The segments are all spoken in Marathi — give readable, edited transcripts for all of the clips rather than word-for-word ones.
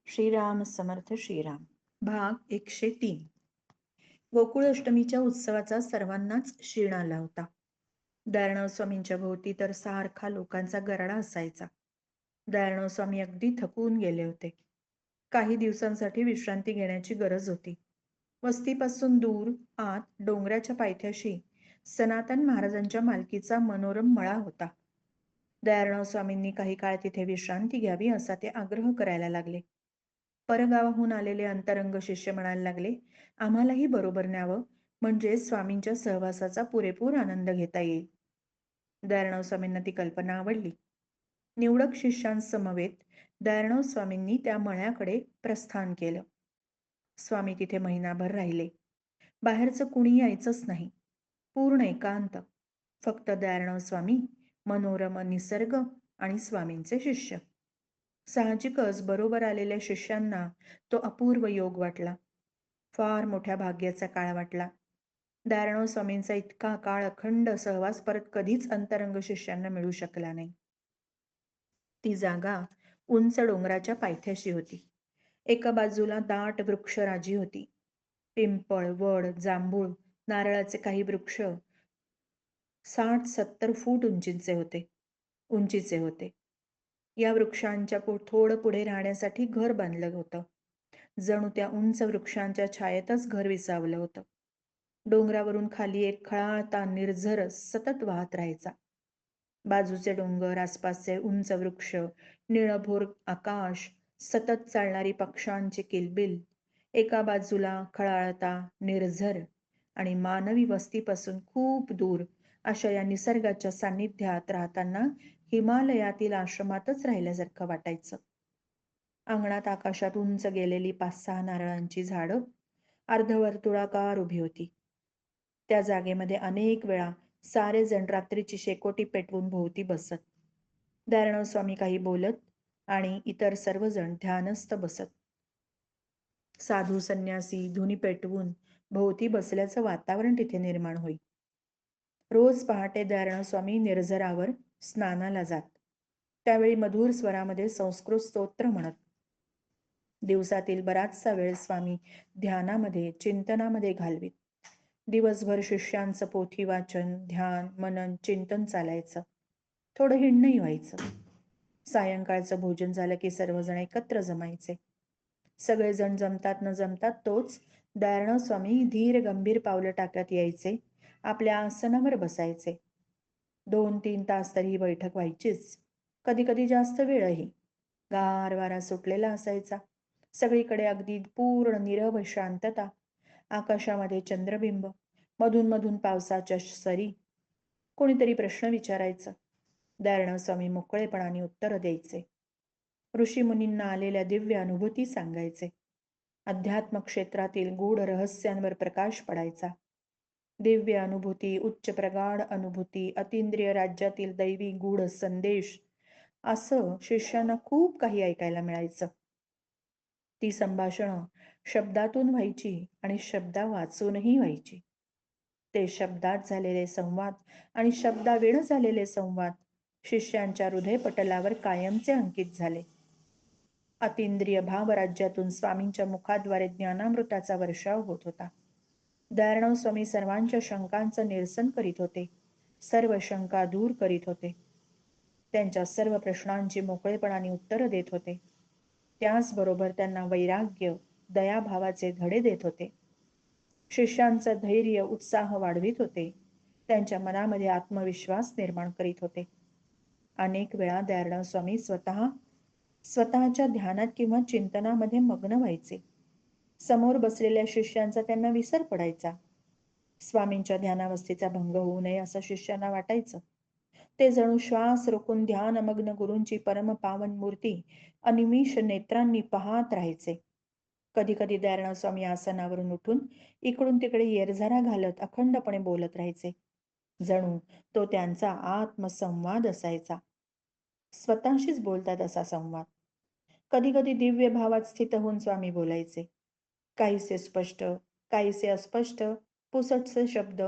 श्रीराम समर्थ श्रीराम. भाग 103. गोकुळ अष्टमीच्या उत्सवाचा सर्वांनाच क्षीण आला होता. दयाळराव स्वामींच्या भोवती तर सारखा लोकांचा गराडा असायचा. दयाळराव स्वामी अगदी थकून गेले होते. काही दिवसांसाठी विश्रांती घेण्याची गरज होती. वस्तीपासून दूर आत डोंगराच्या पायथ्याशी सनातन महाराजांच्या मालकीचा मनोरम मळा होता. दयाळराव स्वामींनी काही काळ तिथे विश्रांती घ्यावी असा ते आग्रह करायला लागले. परगावाहून आलेले अंतरंग शिष्य म्हणायला लागले, आम्हालाही बरोबर न्यावं, म्हणजे स्वामींच्या सहवासाचा पुरेपूर आनंद घेता येईल. दयाळराव स्वामींना ती कल्पना आवडली. निवडक शिष्यांसमवेत दयाळराव स्वामींनी त्या मळ्याकडे प्रस्थान केलं. स्वामी तिथे महिनाभर राहिले. बाहेरचं कुणी यायचंच नाही. पूर्ण एकांत. फक्त दयाळराव स्वामी, मनोरम निसर्ग आणि स्वामींचे शिष्य. साहजिकच बरोबर आलेल्या शिष्यांना तो अपूर्व योग वाटला. फार मोठ्या भाग्याचा काळ वाटला. दयाळराव स्वामींचा इतका काळ अखंड सहवास परत कधीच अंतरंग शिष्यांना मिळू शकला नाही. ती जागा उंच डोंगराच्या पायथ्याशी होती. एका बाजूला दाट वृक्षराजी होती. पिंपळ, वड, जांभूळ, नारळाचे काही वृक्ष 60-70 फूट उंचीचे होते. या वृक्षांच्या थोडं पुढे राहण्यासाठी घर बांधलं होतं. जणू त्या उंच वृक्षांच्या छायेतच घर विसावलं होतं. डोंगरावरून खाली एक खळाळता निर्झर सतत वाहत राहायचा. बाजूचे डोंगर, आसपासचे उंच वृक्ष, निळभोर आकाश, सतत चालणारी पक्ष्यांची किलबिल, एका बाजूला खळाळता निर्झर आणि मानवी वस्तीपासून खूप दूर अशा या निसर्गाच्या सान्निध्यात राहताना हिमालयातील आश्रमातच राहिल्यासारखं वाटायचं. अंगणात आकाशात उंच गेलेली 5-6 नारळांची झाडं अर्धवर्तुळाकार उभी होती. त्या जागेमध्ये अनेक वेळा सारे जण रात्रीची शेकोटी पेटवून भोवती बसत. दयाळराव स्वामी काही बोलत आणि इतर सर्वजण ध्यानस्थ बसत. साधू संन्यासी धुनी पेटवून भोवती बसल्याचं वातावरण तिथे निर्माण होई. रोज पहाटे दयाळराव स्वामी निर्झरावर स्नानाला जात. त्यावेळी मधुर स्वरामध्ये संस्कृत स्तोत्र म्हणत. दिवसातील बराचसा वेळ स्वामी ध्यानामध्ये, चिंतनामध्ये घालवीत. दिवसभर शिष्यांचं पोथी वाचन, ध्यान, मनन, चिंतन चालायचं. थोडं हिंडणंही व्हायचं. सायंकाळचं भोजन झालं की सर्वजण एकत्र जमायचे. सगळेजण जमतात न जमतात तोच दयाळराव स्वामी धीर गंभीर पावलं टाकत यायचे. आपल्या आसनावर बसायचे. 2-3 तास तरी ही बैठक व्हायचीच. कधी कधी जास्त वेळही. गार वारा सुटलेला असायचा. सगळीकडे अगदी पूर्ण नीरव शांतता. आकाशामध्ये चंद्रबिंब, मधून मधून पावसाच्या सरी. कोणीतरी प्रश्न विचारायचं. दयाळराव स्वामी मोकळेपणाने उत्तर द्यायचे. ऋषीमुनींना आलेल्या दिव्य अनुभूती सांगायचे. अध्यात्म क्षेत्रातील गूढ रहस्यांवर प्रकाश पडायचा. दिव्य अनुभूती, उच्च प्रगाढ अनुभूती, अतींद्रिय राज्यातील दैवी गूढ संदेश, असं शिष्यांना खूप काही ऐकायला मिळायचं. ती संभाषणं शब्दातून व्हायची आणि शब्दा वाचूनही व्हायची. ते शब्दात झालेले संवाद आणि शब्दाविण झालेले संवाद शिष्यांच्या हृदयपटलावर कायमचे अंकित झाले. अतींद्रिय भाव राज्यातून स्वामींच्या मुखाद्वारे ज्ञानामृताचा वर्षाव होत होता. दयाळराव स्वामी सर्वांच्या शंकांचं निरसन करीत होते. सर्व शंका दूर करीत होते. त्यांच्या सर्व प्रश्नांची मोकळेपणाने उत्तरं देत होते. त्याचबरोबर त्यांना वैराग्य, दयाभावाचे धडे देत होते. शिष्यांचं धैर्य, उत्साह वाढवित होते. त्यांच्या मनामध्ये आत्मविश्वास निर्माण करीत होते. अनेक वेळा दयाळराव स्वामी स्वतःच्या ध्यानात किंवा चिंतनामध्ये मग्न व्हायचे. समोर बसलेल्या शिष्यांचा त्यांना विसर पडायचा. स्वामींच्या ध्यानावस्थेचा भंग होऊ नये असं शिष्यांना वाटायचं. ते जणू श्वास रोखून ध्यानमग्न गुरूंची परम पावन मूर्ती अनिमिष नेत्रांनी पाहत राहायचे. कधी कधी दयाळराव स्वामी आसनावरून उठून इकडून तिकडे येरझारा घालत अखंडपणे बोलत राहायचे. जणू तो त्यांचा आत्मसंवाद असायचा. स्वतःशीच बोलतात असा संवाद. कधी कधी दिव्य भावात स्थित होऊन स्वामी बोलायचे. काहीसे स्पष्ट, काहीसे अस्पष्ट, पुसटसे शब्द.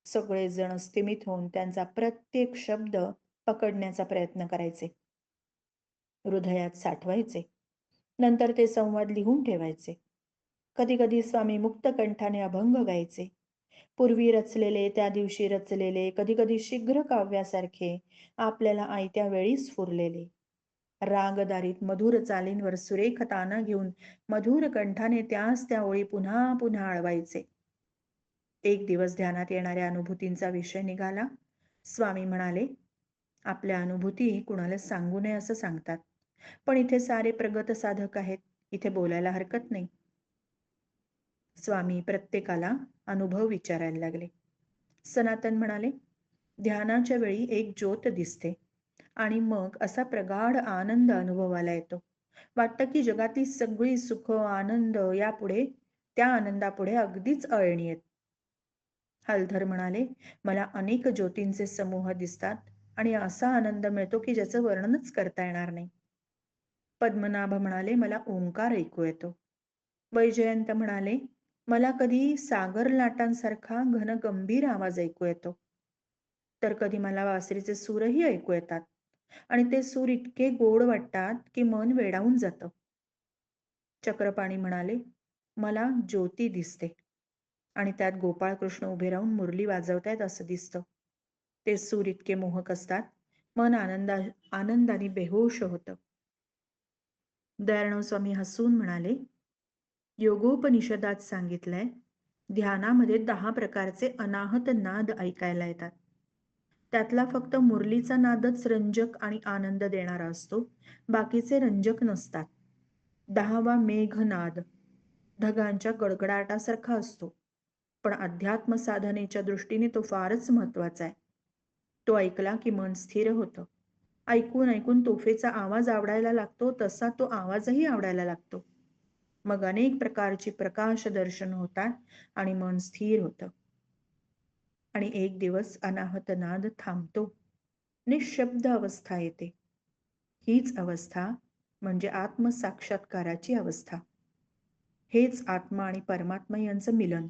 सगळेजण स्थिमित होऊन त्यांचा प्रत्येक शब्द पकडण्याचा प्रयत्न करायचे, हृदयात साठवायचे. नंतर ते संवाद लिहून ठेवायचे. कधी कधी स्वामी मुक्त कंठाने अभंग गायचे. पूर्वी रचलेले, त्या दिवशी रचलेले, कधी कधी शीघ्र काव्यासारखे आपल्याला आयत्या वेळी स्फुरलेले. रागदारीत मधुर चालींवर सुरेख ताना घेऊन मधुर कंठाने त्याच त्या ओळी पुन्हा पुन्हा आळवायचे. एक दिवस ध्यानात येणाऱ्या अनुभूतींचा विषय निघाला. स्वामी म्हणाले, आपल्या अनुभूती कुणाला सांगू नये असं सांगतात, पण इथे सारे प्रगत साधक आहेत, इथे बोलायला हरकत नाही. स्वामी प्रत्येकाला अनुभव विचारायला लागले. सनातन म्हणाले, ध्यानाच्या वेळी एक ज्योत दिसते आणि मग असा प्रगाढ आनंद अनुभवाला येतो. वाटतं की जगातली सगळी सुख आनंद यापुढे, त्या आनंदापुढे अगदीच अळणी आहेत. हलधर म्हणाले, मला अनेक ज्योतींचे समूह दिसतात आणि असा आनंद मिळतो की ज्याचं वर्णनच करता येणार नाही. पद्मनाभ म्हणाले, मला ओंकार ऐकू येतो. वैजयंत म्हणाले, मला कधी सागर लाटांसारखा घन गंभीर आवाज ऐकू येतो, तर कधी मला वासरीचे सूरही ऐकू येतात आणि ते सूर इतके गोड वाटतात की मन वेडावून जातं. चक्रपाणी म्हणाले, मला ज्योती दिसते आणि त्यात गोपाळ कृष्ण उभे राहून मुरली वाजवतायत असं दिसतं. ते सूर इतके मोहक असतात, मन आनंदाने बेहोश होतं. दयाळराव स्वामी हसून म्हणाले, योगोपनिषदात सांगितलंय, ध्यानामध्ये 10 प्रकारचे अनाहत नाद ऐकायला येतात. त्यातला फक्त मुरलीचा नादच रंजक आणि आनंद देणारा असतो, बाकीचे रंजक नसतात. 10वा मेघनाद ढगांच्या गडगडाटासारखा असतो, पण अध्यात्म साधनेच्या दृष्टीने तो फारच महत्वाचा आहे. तो ऐकला की मन स्थिर होतं. ऐकून ऐकून तोफेचा आवाज आवडायला लागतो, तसा तो आवाजही आवडायला लागतो. मग अनेक प्रकारची प्रकाश दर्शन होतात आणि मन स्थिर होतं. आणि एक दिवस अनाहत नाद थांबतो, निशब्द अवस्था येते. हीच अवस्था म्हणजे आत्मसाक्षात्काराची अवस्था. हेच आत्मा आणि परमात्मा यांचं मिलन.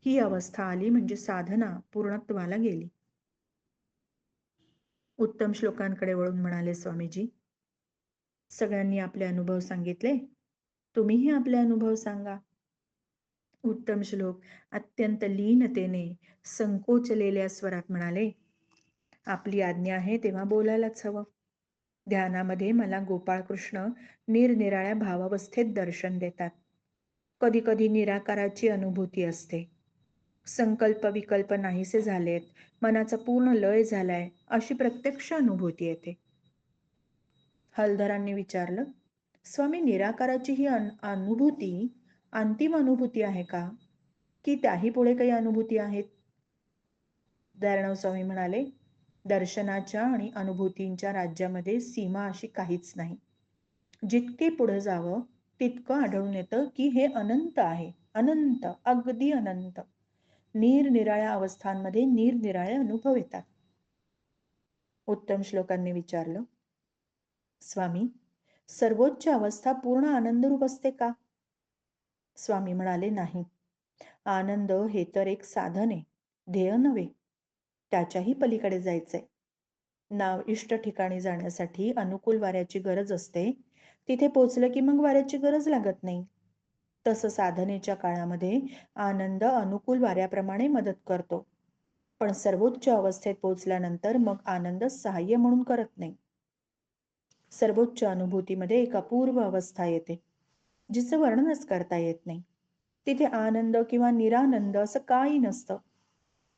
ही अवस्था आली म्हणजे साधना पूर्णत्वाला गेली. उत्तम श्लोकांकडे वळून म्हणाले स्वामीजी, सगळ्यांनी आपले अनुभव सांगितले, तुम्हीही आपले अनुभव सांगा. उत्तम श्लोक अत्यंत लीनतेने संकोचलेल्या स्वरात म्हणाले, आपली आज्ञा आहे तेव्हा बोलायलाच हवं. ध्यानामध्ये मला गोपाळकृष्ण निरनिराळ्या भावावस्थेत दर्शन देतात. कधी कधी निराकाराची अनुभूती असते. संकल्प विकल्प नाहीसे झालेत, मनाचा पूर्ण लय झालाय, अशी प्रत्यक्ष अनुभूती येते. हलधरांनी विचारलं, स्वामी, निराकाराची ही अनुभूती अंतिम अनुभूती आहे का, की त्याही पुढे काही अनुभूती आहेत? दयाळराव स्वामी म्हणाले, दर्शनाच्या आणि अनुभूतींच्या राज्यामध्ये सीमा अशी काहीच नाही. जितके पुढे जावं तितकं आढळून येतं की हे अनंत आहे. अनंत, अगदी अनंत. निरनिराळ्या अवस्थांमध्ये निरनिराळे अनुभव येतात. उत्तम श्लोकांनी विचारलं, स्वामी, सर्वोच्च अवस्था पूर्ण आनंदरूप असते का? स्वामी म्हणाले, नाही. आनंद हे तर एक साधन आहे, ध्येय नव्हे. त्याच्याही पलीकडे जायचंय. नाव इष्ट ठिकाणी जाण्यासाठी अनुकूल वाऱ्याची गरज असते. तिथे पोचलं की मग वाऱ्याची गरज लागत नाही. तसं साधनेच्या काळामध्ये आनंद अनुकूल वाऱ्याप्रमाणे मदत करतो, पण सर्वोच्च अवस्थेत पोचल्यानंतर मग आनंद सहाय्य म्हणून करत नाही. सर्वोच्च अनुभूतीमध्ये एक अपूर्व अवस्था येते, जिचं वर्णनच करता येत नाही. तिथे आनंद किंवा निरानंद असं काही नसतं.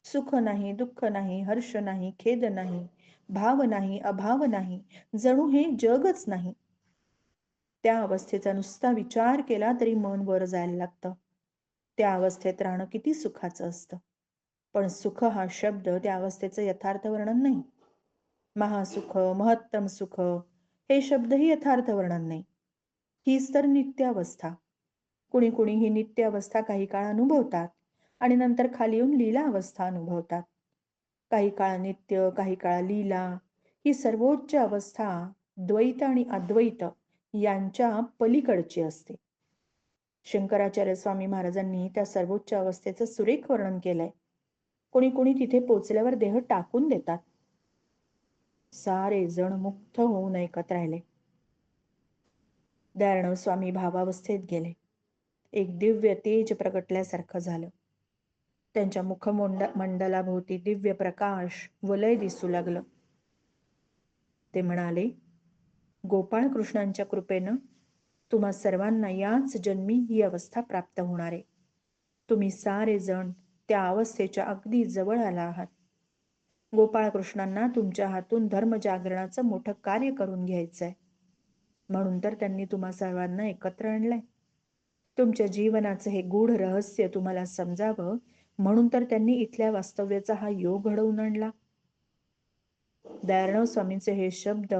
सुख नाही, दुःख नाही, हर्ष नाही, खेद नाही, भाव नाही, अभाव नाही, जणू हे जगच नाही. त्या अवस्थेचा नुसता विचार केला तरी मन वर जायला लागतं. त्या अवस्थेत राहणं किती सुखाचं असतं. पण सुख हा शब्द त्या अवस्थेचं यथार्थ वर्णन नाही. महासुख, महत्तम सुख हे शब्दही यथार्थ वर्णन नाही. हीच तर नित्य अवस्था. कुणी कुणी ही नित्य अवस्था काही काळ अनुभवतात आणि नंतर खाली येऊन लीला अवस्था अनुभवतात. काही काळ नित्य, काही काळ लीला. ही सर्वोच्च अवस्था द्वैत आणि अद्वैत यांच्या पलीकडची असते. शंकराचार्य स्वामी महाराजांनी त्या सर्वोच्च अवस्थेचं सुरेख वर्णन केलंय. कोणी कोणी तिथे पोचल्यावर देह टाकून देतात. सारे जण मुक्त होऊन ऐकत राहिले. दयाळराव स्वामी भावावस्थेत गेले. एक दिव्य तेज प्रगटल्यासारखं झालं. त्यांच्या मंडलाभोवती दिव्य प्रकाश वलय दिसू लागलं. ते म्हणाले, गोपाळकृष्णांच्या कृपेनं तुम्हा सर्वांना याच जन्मी ही अवस्था प्राप्त होणार आहे. तुम्ही सारे जण त्या अवस्थेच्या अगदी जवळ आला आहात. गोपाळकृष्णांना तुमच्या हातून धर्मजागरणाचं मोठं कार्य करून घ्यायचंय. म्हणून तर त्यांनी तुम्हा सर्वांना एकत्र आणलंय. तुमच्या जीवनाचं हे गूढ रहस्य तुम्हाला समजावं म्हणून तर त्यांनी इथल्या वास्तव्याचा हा योग घडवून आणला. दयाळराव स्वामींचे हे शब्द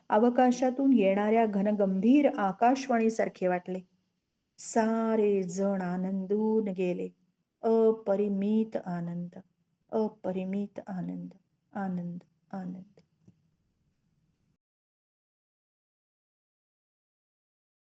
अवकाशातून येणाऱ्या घनगंभीर आकाशवाणीसारखे वाटले. सारे जण आनंदून गेले. अपरिमित आनंद, अपरिमित आनंद, आनंद, आनंद.